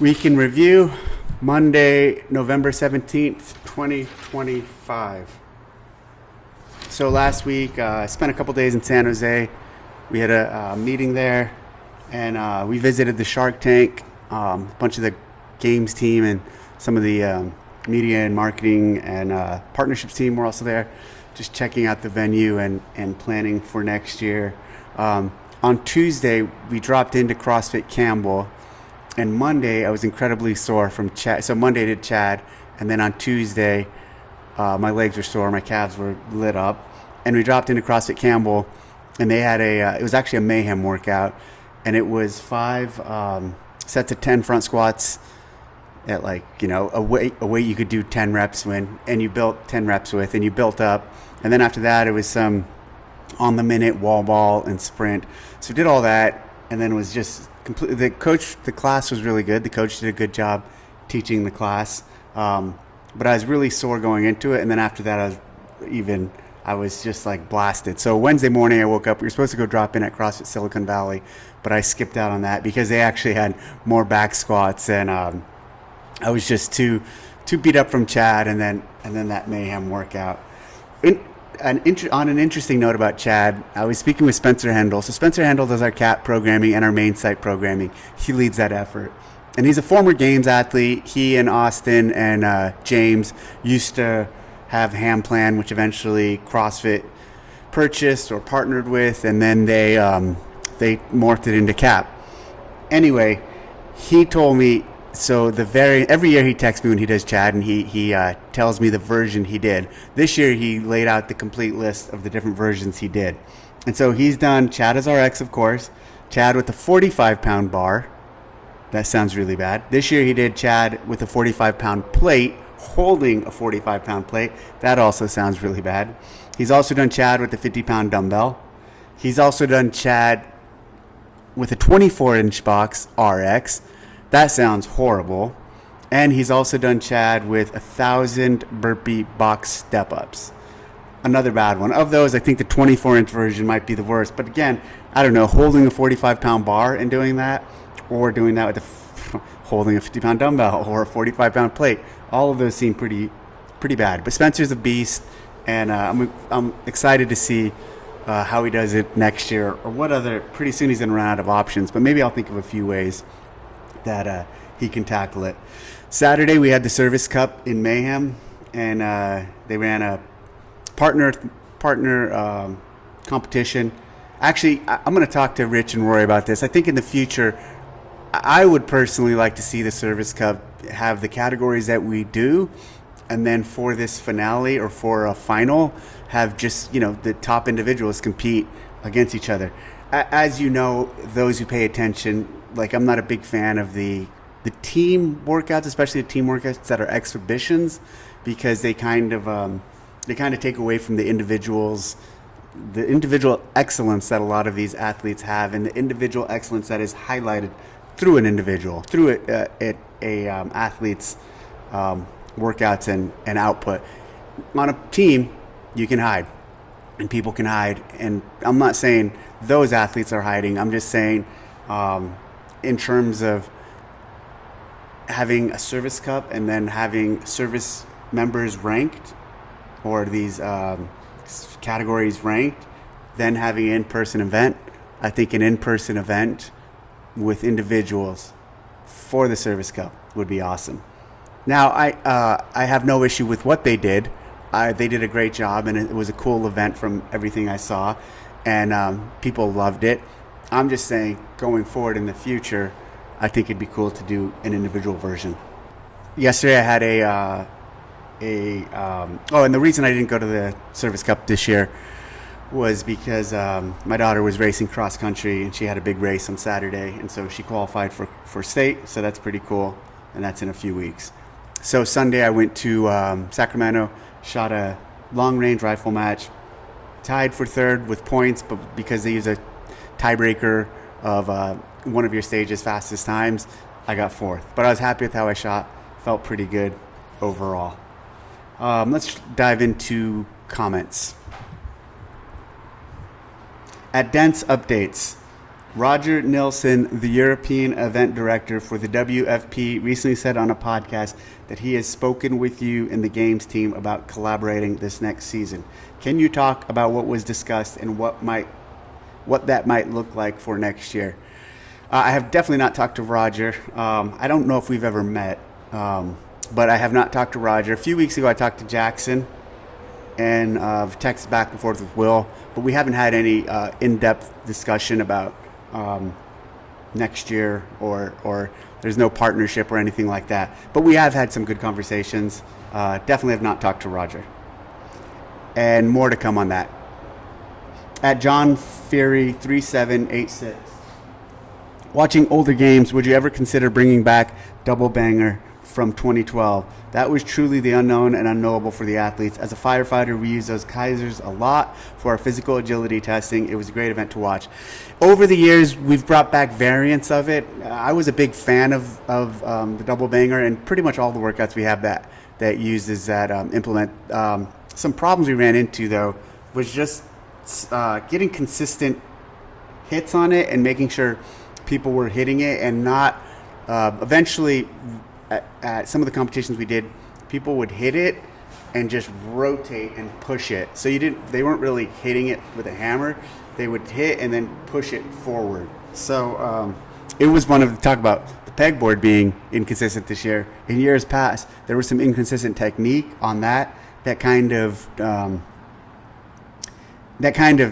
Week in review, Monday, November 17th, 2025. So last week, I spent a couple days in San Jose. We had a meeting there, and we visited the Shark Tank. A bunch of the games team and some of the media and marketing and partnerships team were also there, just checking out the venue and planning for next year. On Tuesday, we dropped into CrossFit Campbell. And Monday, I was incredibly sore from Chad. So Monday I did Chad, and then on Tuesday, my legs were sore, my calves were lit up, and we dropped into CrossFit Campbell, and they had it was actually a Mayhem workout, and it was 5 sets of 10 front squats at a weight you could do 10 reps when, and you built 10 reps with, and you built up, and then after that, it was some on the minute wall ball and sprint. So we did all that, and then it was just completely, the class was really good. The coach did a good job teaching the class. But I was really sore going into it. And then after that, I was just like blasted. So Wednesday morning I woke up, we were supposed to go drop in at CrossFit Silicon Valley, but I skipped out on that because they actually had more back squats. And I was just too beat up from Chad and then that Mayhem workout. On an interesting note about Chad, I was speaking with Spencer Hendel. So Spencer Hendel does our CAT programming and our main site programming. He leads that effort. And he's a former Games athlete. He and Austin and James used to have Ham Plan, which eventually CrossFit purchased or partnered with, and then they morphed it into CAP. Anyway, he told me, so every year he texts me when he does Chad, and he tells me the version he did. This year he laid out the complete list of the different versions he did. And so he's done Chad as RX, of course, Chad with a 45-pound bar. That sounds really bad. This year he did Chad with a 45-pound plate, holding a 45-pound plate. That also sounds really bad. He's also done Chad with a 50-pound dumbbell. He's also done Chad with a 24-inch box RX. That sounds horrible. And he's also done Chad with 1,000 burpee box step-ups. Another bad one. Of those, I think the 24-inch version might be the worst. But again, I don't know, holding a 45-pound bar and doing that, or doing that with holding a 50-pound dumbbell or a 45-pound plate, all of those seem pretty bad. But Spencer's a beast, and I'm excited to see how he does it next year, or what other. Pretty soon he's going to run out of options, but maybe I'll think of a few ways that he can tackle it. Saturday we had the Service Cup in Mayhem, and they ran a partner competition. Actually, I'm going to talk to Rich and Rory about this. I think in the future, I would personally like to see the Service Cup have the categories that we do, and then for this finale or for a final, have just the top individuals compete against each other. As you know, those who pay attention, I'm not a big fan of the team workouts, especially the team workouts that are exhibitions, because they kind of take away from the individual excellence that a lot of these athletes have, and the individual excellence that is highlighted through an individual, through a athlete's workouts and output. On a team, you can hide, and people can hide, and I'm not saying those athletes are hiding. I'm just saying in terms of having a service cup and then having service members ranked, or these categories ranked, then having an in-person event. I think an in-person event with individuals for the Service Cup would be awesome. Now, I have no issue with what they did. They did a great job, and it was a cool event from everything I saw, and people loved it. I'm just saying, going forward in the future, I think it'd be cool to do an individual version. Yesterday I had and the reason I didn't go to the Service Cup this year was because my daughter was racing cross country, and she had a big race on Saturday, and so she qualified for state, so that's pretty cool, and that's in a few weeks. So Sunday I went to Sacramento, shot a long-range rifle match, tied for third with points, but because they use a tiebreaker of one of your stage's fastest times, I got fourth. But I was happy with how I shot. Felt pretty good overall. Let's dive into comments. At Dense Updates, Roger Nilsson, the European event director for the WFP, recently said on a podcast that he has spoken with you and the Games team about collaborating this next season. Can you talk about what was discussed and what that might look like for next year? I have definitely not talked to Roger. I don't know if we've ever met, but I have not talked to Roger. A few weeks ago, I talked to Jackson and texted back and forth with Will, but we haven't had any in-depth discussion about next year or there's no partnership or anything like that. But we have had some good conversations. Definitely have not talked to Roger. And more to come on that. At John Fury 3786. Watching older games, would you ever consider bringing back double banger from 2012? That was truly the unknown and unknowable for the athletes. As a firefighter, we use those Kaisers a lot for our physical agility testing. It was a great event to watch. Over the years, we've brought back variants of it. I was a big fan of the double banger, and pretty much all the workouts we have that uses that implement. Some problems we ran into, though, was just getting consistent hits on it and making sure people were hitting it and not eventually at some of the competitions we did, people would hit it and just rotate and push it. So they weren't really hitting it with a hammer. They would hit and then push it forward. So it was talk about the pegboard being inconsistent this year. In years past, there was some inconsistent technique on that kind of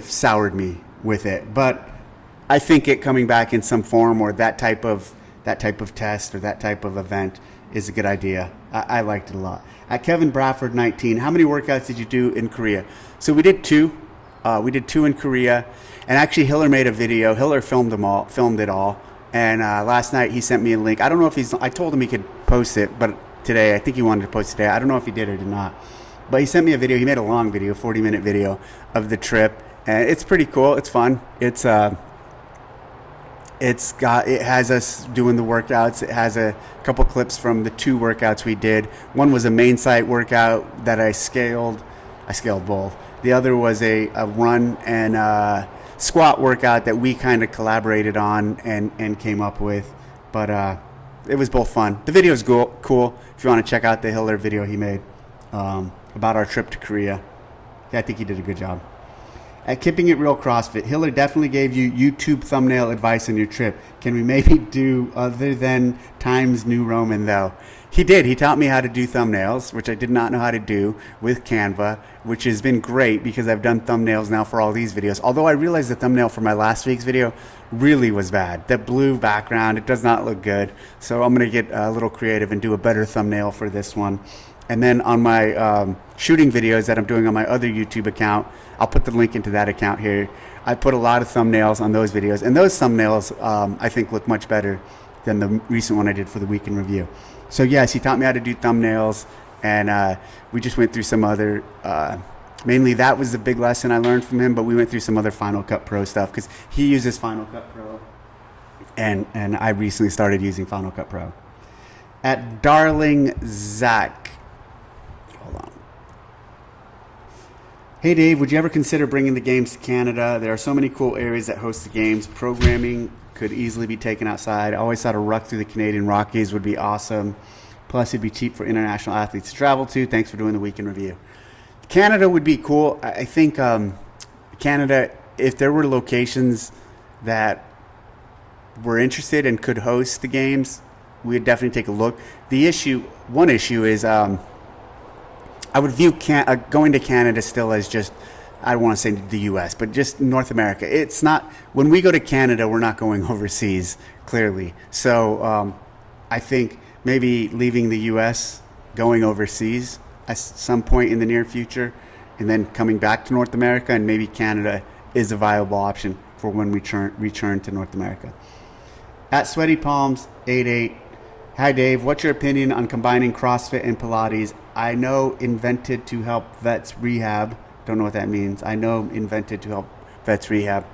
soured me with it. But I think it coming back in some form or that type of test or that type of event is a good idea. I liked it a lot. At Kevin Bradford 19, how many workouts did you do in Korea? So we did two. We did two in Korea, and actually Hiller made a video. Hiller filmed it all. And last night he sent me a link. I don't know if I told him he could post it, but today I think he wanted to post it today. I don't know if he did or did not. But he sent me a video. He made a long video, 40-minute video of the trip, and it's pretty cool. It's fun. It has us doing the workouts. It has a couple clips from the two workouts we did. One was a main site workout that I scaled. I scaled both. The other was a run and squat workout that we kind of collaborated on and came up with. But it was both fun. The video is cool. If you want to check out the Hiller video he made about our trip to Korea. Yeah, I think he did a good job. At Keeping It Real CrossFit, Hiller definitely gave you YouTube thumbnail advice on your trip. Can we maybe do other than Times New Roman, though? He did. He taught me how to do thumbnails, which I did not know how to do with Canva, which has been great because I've done thumbnails now for all these videos. Although I realized the thumbnail for my last week's video really was bad. That blue background, it does not look good. So I'm going to get a little creative and do a better thumbnail for this one. And then on my shooting videos that I'm doing on my other YouTube account, I'll put the link into that account here. I put a lot of thumbnails on those videos. And those thumbnails, I think, look much better than the recent one I did for the week in review. So, yes, he taught me how to do thumbnails. And we just went through some other, mainly that was the big lesson I learned from him. But we went through some other Final Cut Pro stuff because he uses Final Cut Pro. And I recently started using Final Cut Pro. At Darling Zach. Hold on. Hey Dave, would you ever consider bringing the games to Canada? There are so many cool areas that host the games. Programming could easily be taken outside. I always thought a ruck through the Canadian Rockies would be awesome. Plus, it'd be cheap for international athletes to travel to. Thanks for doing the weekend review. Canada would be cool. I think Canada, if there were locations that were interested and could host the games, we'd definitely take a look. One issue is I would view going to Canada still as just, I don't want to say the U.S., but just North America. It's not, when we go to Canada, we're not going overseas, clearly. So I think maybe leaving the U.S., going overseas at some point in the near future, and then coming back to North America, and maybe Canada is a viable option for when we return to North America. At Sweaty Palms 88, hi Dave, what's your opinion on combining CrossFit and Pilates? I know invented to help vets rehab. Don't know what that means. I know invented to help vets rehab.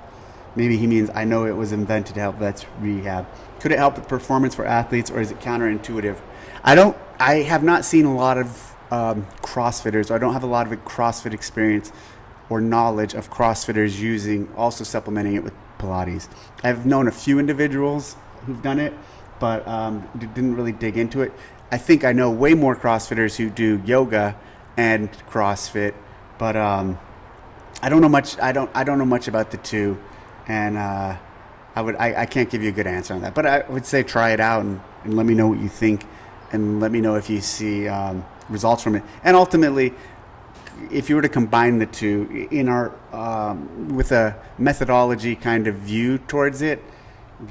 Maybe he means I know it was invented to help vets rehab. Could it help with performance for athletes, or is it counterintuitive? I have not seen a lot of CrossFitters. I don't have a lot of CrossFit experience or knowledge of CrossFitters also supplementing it with Pilates. I've known a few individuals who've done it, but didn't really dig into it. I think I know way more CrossFitters who do yoga and CrossFit, but I don't know much. I don't know much about the two, and I can't give you a good answer on that. But I would say try it out and let me know what you think, and let me know if you see results from it. And ultimately, if you were to combine the two in our with a methodology kind of view towards it,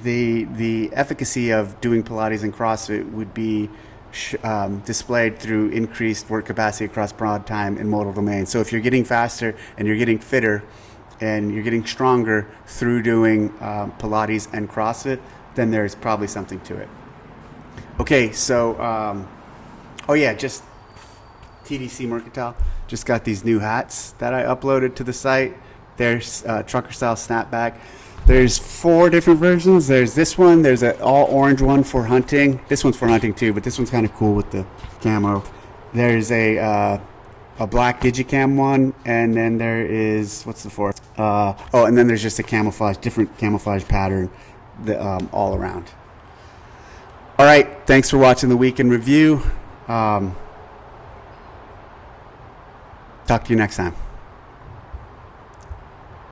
the efficacy of doing Pilates and CrossFit would be displayed through increased work capacity across broad time and modal domains. So if you're getting faster and you're getting fitter and you're getting stronger through doing Pilates and CrossFit, then there's probably something to it. Okay, so just TDC Mercantile just got these new hats that I uploaded to the site. There's trucker style snapback. There's 4 different versions. There's this one. There's an all orange one for hunting. This one's for hunting too, but this one's kind of cool with the camo. There's a black digi-cam one, and then there is, what's the 4th? And then there's just a different camouflage pattern all around. All right, thanks for watching the week in review. Talk to you next time.